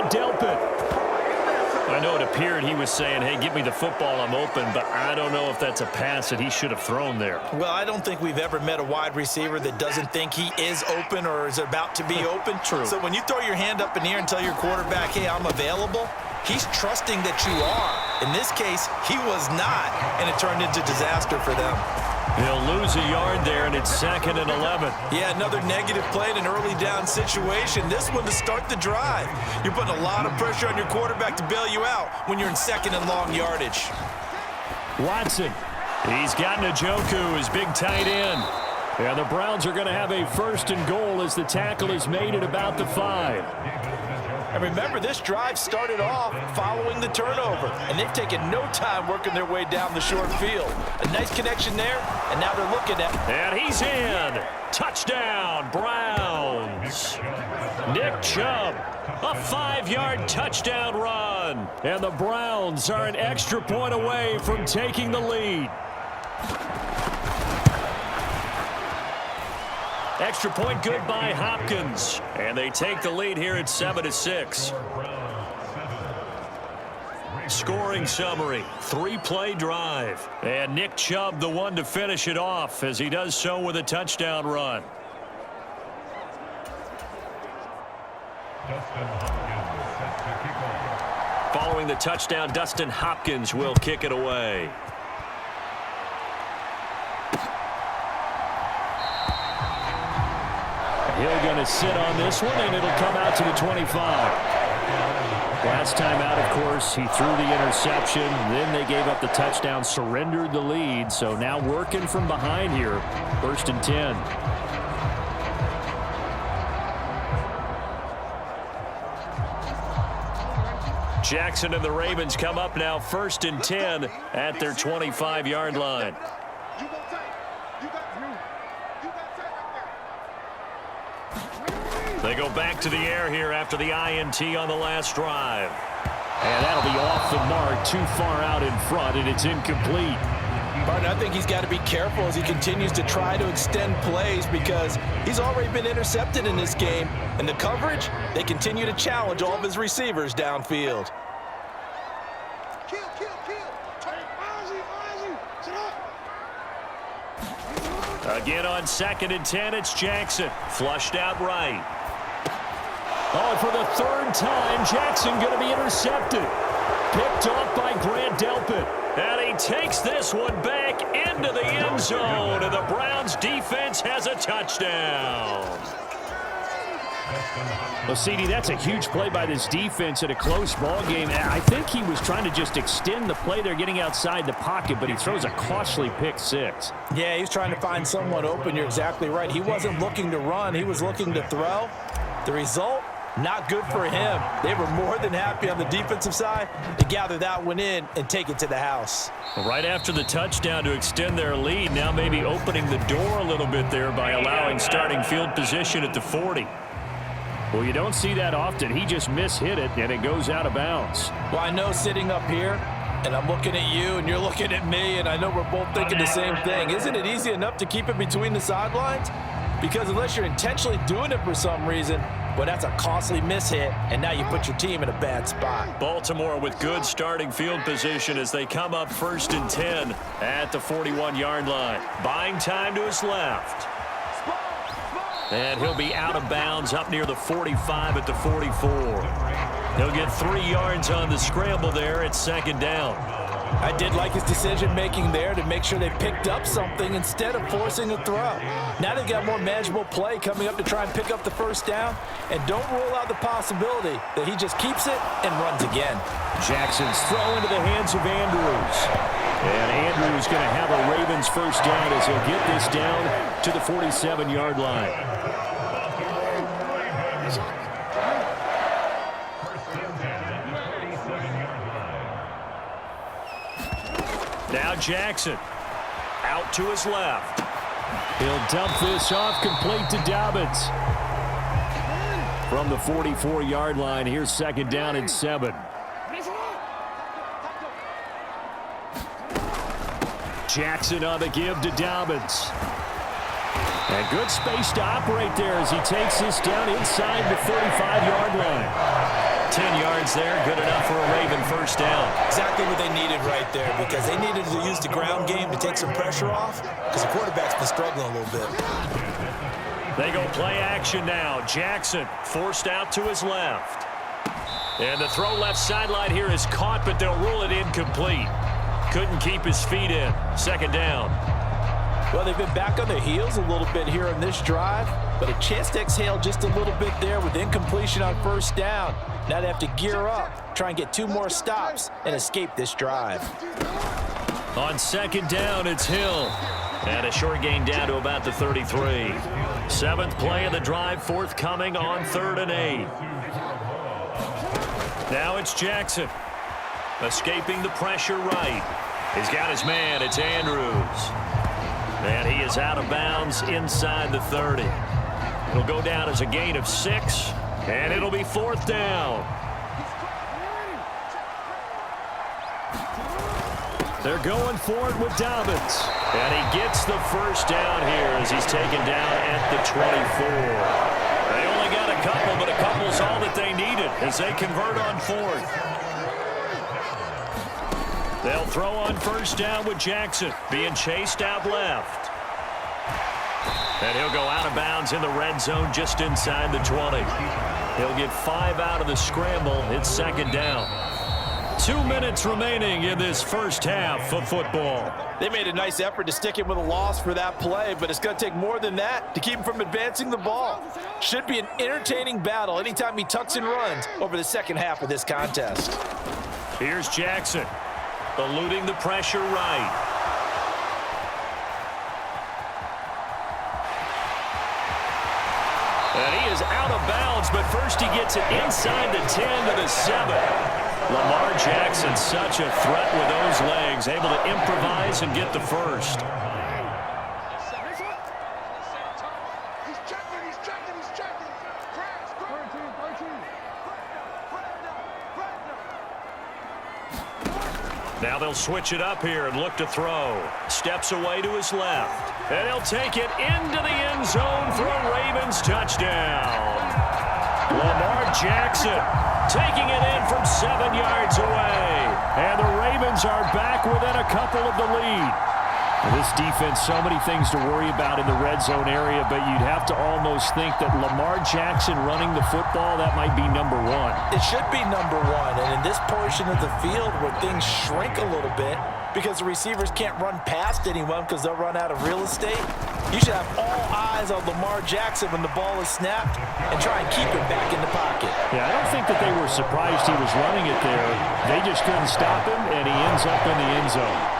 Grant Delpit. I know it appeared he was saying, hey, give me the football, I'm open, but I don't know if that's a pass that he should have thrown there. Well, I don't think we've ever met a wide receiver that doesn't think he is open or is about to be open. True. So when you throw your hand up in the air and tell your quarterback, hey, I'm available, he's trusting that you are. In this case, he was not, and it turned into disaster for them. He'll lose a yard there, and it's 2nd and 11. Yeah, another negative play in an early down situation. This one to start the drive. You're putting a lot of pressure on your quarterback to bail you out when you're in 2nd and long yardage. Watson. He's got Njoku, his big tight end. And the Browns are going to have a 1st and goal as the tackle is made at about the 5. And remember, this drive started off following the turnover, and they've taken no time working their way down the short field. A nice connection there, and now they're looking at... And he's in. Touchdown, Browns. Nick Chubb, a 5-yard touchdown run. And the Browns are an extra point away from taking the lead. Extra point good by Hopkins. And they take the lead here at 7-6. Scoring summary, 3-play drive. And Nick Chubb the one to finish it off as he does so with a touchdown run. Following the touchdown, Dustin Hopkins will kick it away. He'll going to sit on this one, and it'll come out to the 25. Last time out, of course, he threw the interception. Then they gave up the touchdown, surrendered the lead. So now working from behind here, 1st and 10. Jackson and the Ravens come up now 1st and 10 at their 25-yard line. They go back to the air here after the INT on the last drive. And that'll be off the mark, too far out in front, and it's incomplete. Martin, I think he's got to be careful as he continues to try to extend plays because he's already been intercepted in this game. And the coverage, they continue to challenge all of his receivers downfield. Again on 2nd and 10, it's Jackson. Flushed out right. Oh, and for the 3rd time, Jackson going to be intercepted. Picked off by Grant Delpit. And he takes this one back into the end zone. And the Browns defense has a touchdown. Well, CD, that's a huge play by this defense in a close ball game. I think he was trying to just extend the play. They're getting outside the pocket, but he throws a costly pick 6. Yeah, he's trying to find someone open. You're exactly right. He wasn't looking to run. He was looking to throw. The result, not good for him. They were more than happy on the defensive side to gather that one in and take it to the house. Right after the touchdown to extend their lead, now maybe opening the door a little bit there by allowing starting field position at the 40. Well, you don't see that often. He just mishit it, and it goes out of bounds. Well, I know sitting up here, and I'm looking at you, and you're looking at me, and I know we're both thinking the same thing. Isn't it easy enough to keep it between the sidelines? Because unless you're intentionally doing it for some reason, well, that's a costly mishit, and now you put your team in a bad spot. Baltimore with good starting field position as they come up 1st and 10 at the 41-yard line. Buying time to his left. And he'll be out of bounds up near the 45 at the 44. He'll get 3 yards on the scramble there at 2nd down. I did like his decision-making there to make sure they picked up something instead of forcing a throw. Now they've got more manageable play coming up to try and pick up the 1st down. And don't rule out the possibility that he just keeps it and runs again. Jackson's throw into the hands of Andrews. And Andrews going to have a Ravens 1st down as he'll get this down to the 47-yard line. Now Jackson out to his left. He'll dump this off complete to Dobbins. From the 44-yard line, here's 2nd down and 7. Jackson on the give to Dobbins. And good space to operate there as he takes this down inside the 35-yard line. 10 yards there. Good enough for a Raven first down. Exactly what they needed right there, because they needed to use the ground game to take some pressure off, because the quarterback's been struggling a little bit. They go play action now. Jackson forced out to his left. And the throw left sideline here is caught, but they'll rule it incomplete. Couldn't keep his feet in. Second down. Well, they've been back on their heels a little bit here on this drive, but a chance to exhale just a little bit there with incompletion on first down. Now they have to gear up, try and get 2 more stops, and escape this drive. On second down, it's Hill. And a short gain down to about the 33. 7th play of the drive, forthcoming on 3rd and 8. Now it's Jackson. Escaping the pressure right. He's got his man. It's Andrews. And he is out of bounds inside the 30. It'll go down as a gain of 6. And it'll be 4th down. They're going for it with Dobbins. And he gets the first down here as he's taken down at the 24. They only got a couple, but a couple's all that they needed as they convert on 4th. They'll throw on first down with Jackson being chased out left. And he'll go out of bounds in the red zone just inside the 20. He'll get 5 out of the scramble. It's second down. 2 minutes remaining in this first half of football. They made a nice effort to stick him with a loss for that play, but it's going to take more than that to keep him from advancing the ball. Should be an entertaining battle anytime he tucks and runs over the second half of this contest. Here's Jackson, eluding the pressure right. And he is out of bounds, but first he gets it inside the 10 to the 7. Lamar Jackson, such a threat with those legs, able to improvise and get the first. Now they'll switch it up here and look to throw. Steps away to his left. And he'll take it into the end zone for a Ravens touchdown. Lamar Jackson taking it in from 7 yards away. And the Ravens are back within a couple of the lead. This defense, so many things to worry about in the red zone area, but you'd have to almost think that Lamar Jackson running the football, that might be number 1. It should be number 1, and in this portion of the field where things shrink a little bit because the receivers can't run past anyone because they'll run out of real estate, you should have all eyes on Lamar Jackson when the ball is snapped and try and keep it back in the pocket. Yeah, I don't think that they were surprised he was running it there. They just couldn't stop him, and he ends up in the end zone.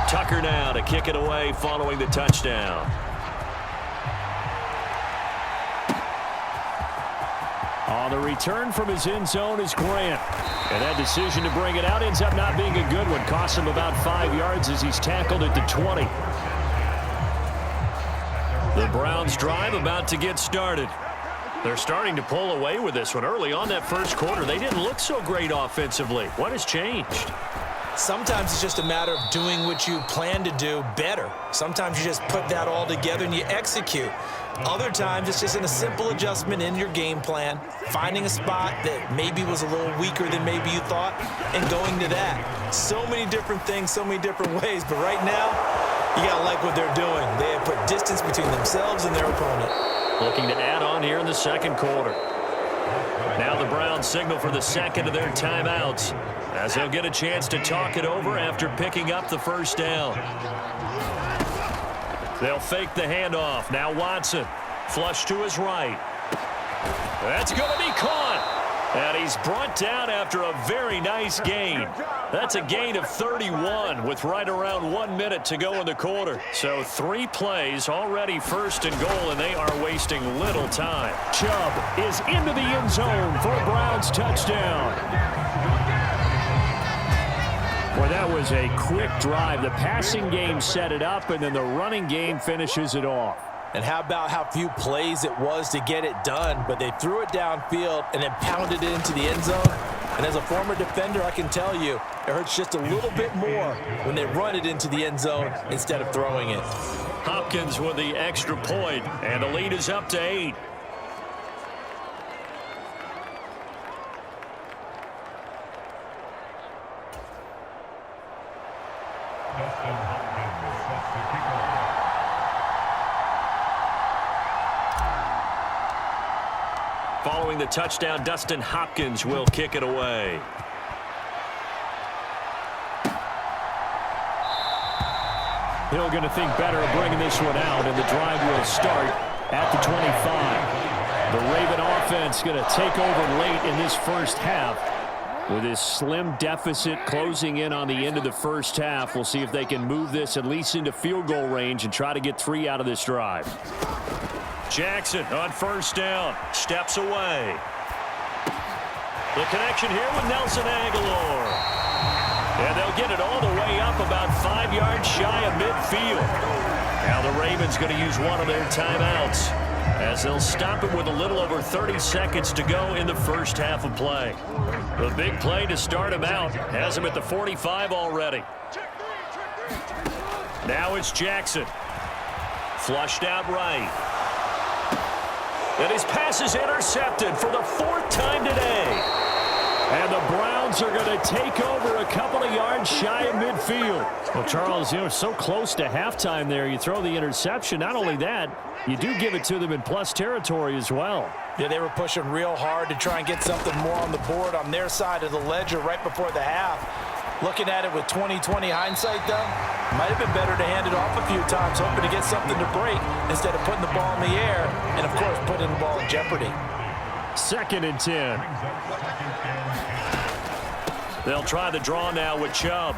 Tucker now to kick it away following the touchdown. On the return from his end zone is Grant. And that decision to bring it out ends up not being a good one. Costs him about 5 yards as he's tackled at the 20. The Browns drive about to get started. They're starting to pull away with this one. Early on that first quarter, they didn't look so great offensively. What has changed? Sometimes it's just a matter of doing what you plan to do better. Sometimes you just put that all together and you execute. Other times it's just in a simple adjustment in your game plan, finding a spot that maybe was a little weaker than maybe you thought, and going to that. So many different things, so many different ways, but right now, you got to like what they're doing. They have put distance between themselves and their opponent. Looking to add on here in the second quarter. Now the Browns signal for the second of their timeouts as they'll get a chance to talk it over after picking up the first down. They'll fake the handoff. Now Watson, flush to his right. That's going to be caught. And he's brought down after a very nice gain. That's a gain of 31 with right around 1 minute to go in the quarter. So 3 plays, already first and goal, and they are wasting little time. Chubb is into the end zone for a Browns touchdown. Well, that was a quick drive. The passing game set it up, and then the running game finishes it off. And how about how few plays it was to get it done, but they threw it downfield and then pounded it into the end zone. And as a former defender, I can tell you, it hurts just a little bit more when they run it into the end zone instead of throwing it. Hopkins with the extra point, and the lead is up to 8. Following the touchdown, Dustin Hopkins will kick it away. Hill going to think better of bringing this one out, and the drive will start at the 25. The Raven offense going to take over late in this first half. With this slim deficit closing in on the end of the first half, we'll see if they can move this at least into field goal range and try to get 3 out of this drive. Jackson on first down, steps away. The connection here with Nelson Aguilar. And they'll get it all the way up about 5 yards shy of midfield. Now the Ravens going to use one of their timeouts as they'll stop it with a little over 30 seconds to go in the first half of play. The big play to start him out has him at the 45 already. Now it's Jackson. Flushed out right. And his pass is intercepted for the 4th time today. And the Browns are going to take over a couple of yards shy of midfield. Well, Charles, so close to halftime there. You throw the interception. Not only that, you do give it to them in plus territory as well. Yeah, they were pushing real hard to try and get something more on the board on their side of the ledger right before the half. Looking at it with 20/20 hindsight, though, might have been better to hand it off a few times, hoping to get something to break instead of putting the ball in the air and, of course, putting the ball in jeopardy. 2nd and 10. They'll try the draw now with Chubb.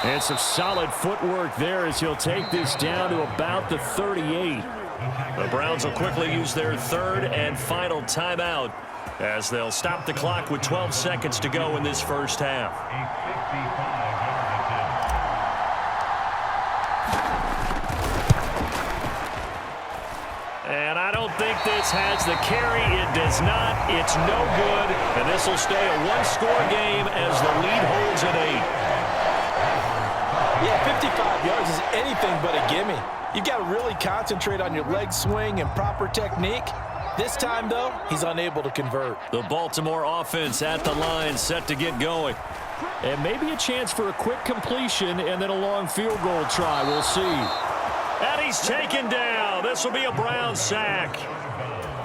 And some solid footwork there as he'll take this down to about the 38. The Browns will quickly use their 3rd and final timeout as they'll stop the clock with 12 seconds to go in this first half. And I don't think this has the carry. It does not. It's no good. And this will stay a one-score game as the lead holds at 8. Yeah, 55 yards is anything but a gimme. You've got to really concentrate on your leg swing and proper technique. This time, though, he's unable to convert. The Baltimore offense at the line, set to get going. And maybe a chance for a quick completion and then a long field goal try. We'll see. And he's taken down. This will be a Brown sack.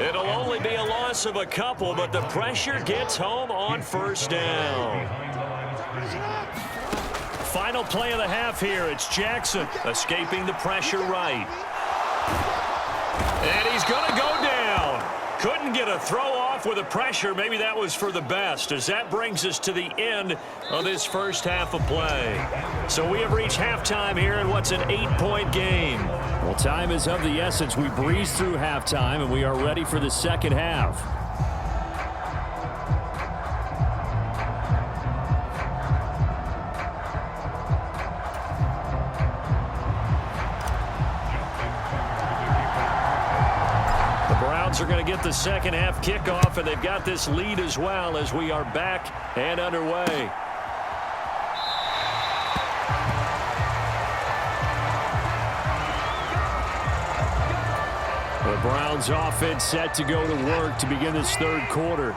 It'll only be a loss of a couple, but the pressure gets home on first down. Final play of the half here. It's Jackson escaping the pressure right. And he's going to go down. Couldn't get a throw off with the pressure. Maybe that was for the best, as that brings us to the end of this first half of play. So we have reached halftime here in what's an 8-point game. Well, time is of the essence. We breeze through halftime, and we are ready for the second half. Are going to get the second half kickoff, and they've got this lead as well as we are back and underway. The Browns offense set to go to work to begin this 3rd quarter.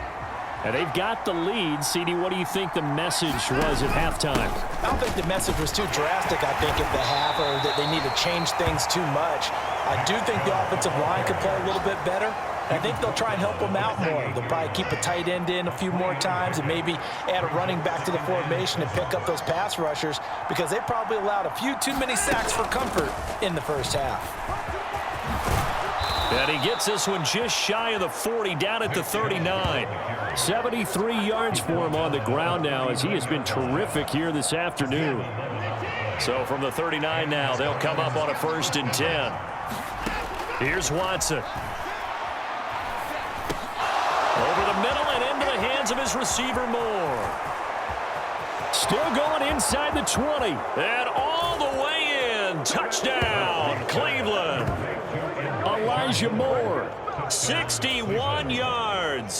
And they've got the lead. CD, what do you think the message was at halftime? I don't think the message was too drastic, I think, at the half, or that they need to change things too much. I do think the offensive line could play a little bit better. I think they'll try and help them out more. They'll probably keep a tight end in a few more times and maybe add a running back to the formation and pick up those pass rushers, because they probably allowed a few too many sacks for comfort in the first half. And he gets this one just shy of the 40, down at the 39. 73 yards for him on the ground now, as he has been terrific here this afternoon. So from the 39 now, they'll come up on a 1st and 10. Here's Watson. Over the middle and into the hands of his receiver Moore. Still going inside the 20. And all the way in. Touchdown, Cleveland. Elijah Moore, 61 yards.